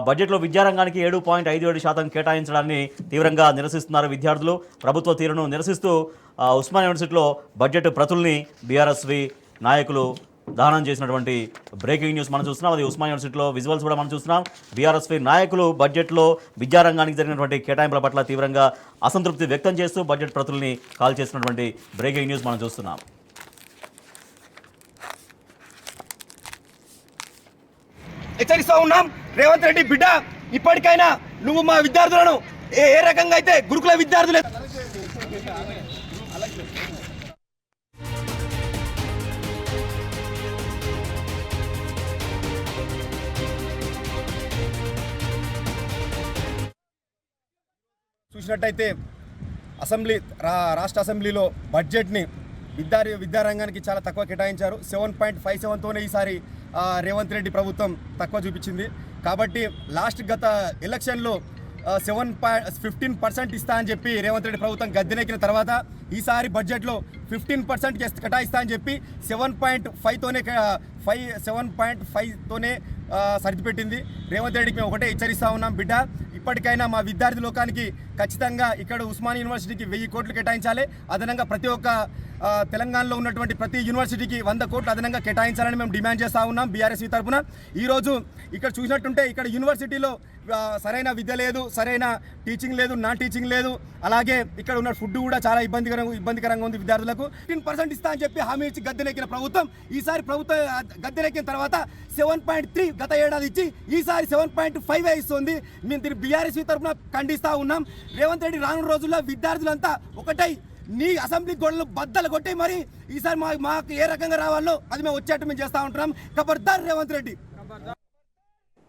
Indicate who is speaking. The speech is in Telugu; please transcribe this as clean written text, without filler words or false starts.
Speaker 1: బడ్జెట్లో విద్యారంగానికి 7.57% కేటాయించడాన్ని తీవ్రంగా నిరసిస్తున్నారు విద్యార్థులు. ప్రభుత్వ తీరును నిరసిస్తూ ఉస్మానియా యూనివర్సిటీలో బడ్జెట్ ప్రతుల్ని బీఆర్ఎస్వి నాయకులు దహనం చేసినటువంటి బ్రేకింగ్ న్యూస్ మనం చూస్తున్నాం. అది ఉస్మానియా యూనివర్సిటీలో విజువల్స్ కూడా మనం చూస్తున్నాం. బీఆర్ఎస్వి నాయకులు బడ్జెట్లో విద్యారంగానికి జరిగినటువంటి కేటాయింపుల పట్ల తీవ్రంగా అసంతృప్తి వ్యక్తం చేస్తూ బడ్జెట్ ప్రతుల్ని కాల్ చేసినటువంటి బ్రేకింగ్ న్యూస్ మనం చూస్తున్నాం.
Speaker 2: హెచ్చరిస్తూ ఉన్నాం, రేవంత్ రెడ్డి బిడ్డ, ఇప్పటికైనా నువ్వు మా విద్యార్థులను ఏ రకంగా అయితే గురుకుల విద్యార్థులు చూసినట్టయితే రాష్ట్ర అసెంబ్లీలో బడ్జెట్ని విద్యారంగానికి చాలా తక్కువ కేటాయించారు. 7.57తోనే ఈసారి రేవంత్ రెడ్డి ప్రభుత్వం తక్కువ చూపించింది. కాబట్టి గత ఎలక్షన్లో 15% ఇస్తా అని చెప్పి రేవంత్ రెడ్డి ప్రభుత్వం గద్దెనెక్కిన తర్వాత ఈసారి బడ్జెట్లో 15% కేటాయిస్తా అని చెప్పి 7.5తోనే సరిదిపెట్టింది. రేవంత్ రెడ్డికి మేము ఒకటే హెచ్చరిస్తూ ఉన్నాం, బిడ్డ ఇప్పటికైనా మా విద్యార్థి లోకానికి ఖచ్చితంగా ఇక్కడ ఉస్మానియా యూనివర్సిటీకి 1000 కోట్లు కేటాయించాలి. అదనంగా ప్రతి ఒక్క తెలంగాణలో ఉన్నటువంటి ప్రతి యూనివర్సిటీకి 100 కోట్లు అదనంగా కేటాయించాలని మేము డిమాండ్ చేస్తూ ఉన్నాం బీఆర్ఎస్వి తరఫున. ఈరోజు ఇక్కడ చూసినట్టుంటే ఇక్కడ యూనివర్సిటీలో సరైన విద్య లేదు, సరైన టీచింగ్ లేదు, నాన్ టీచింగ్ లేదు. అలాగే ఇక్కడ ఉన్న ఫుడ్ కూడా చాలా ఇబ్బందికరంగా ఉంది విద్యార్థులకు. 15% ఇస్తా అని చెప్పి హామీ ఇచ్చి గద్దెనెక్కిన ప్రభుత్వం ఈసారి గద్దెనెక్కిన తర్వాత 7.3 గత ఏడాది ఇచ్చి ఈసారి 7.5 ఇస్తుంది. మేము దీన్ని బీఆర్ఎస్వి తరఫున ఖండిస్తూ ఉన్నాం. రేవంత్ రెడ్డి రానున్న రోజుల్లో విద్యార్థులంతా ఒకటై నీ అసెంబ్లీ గోడలు బద్దలు కొట్టి మరి ఈసారి మాకు ఏ రకంగా రావాలో అది మేము వచ్చేట్టు మేము చేస్తూ ఉంటున్నాం. ఖబర్దార్ రేవంత్ రెడ్డి.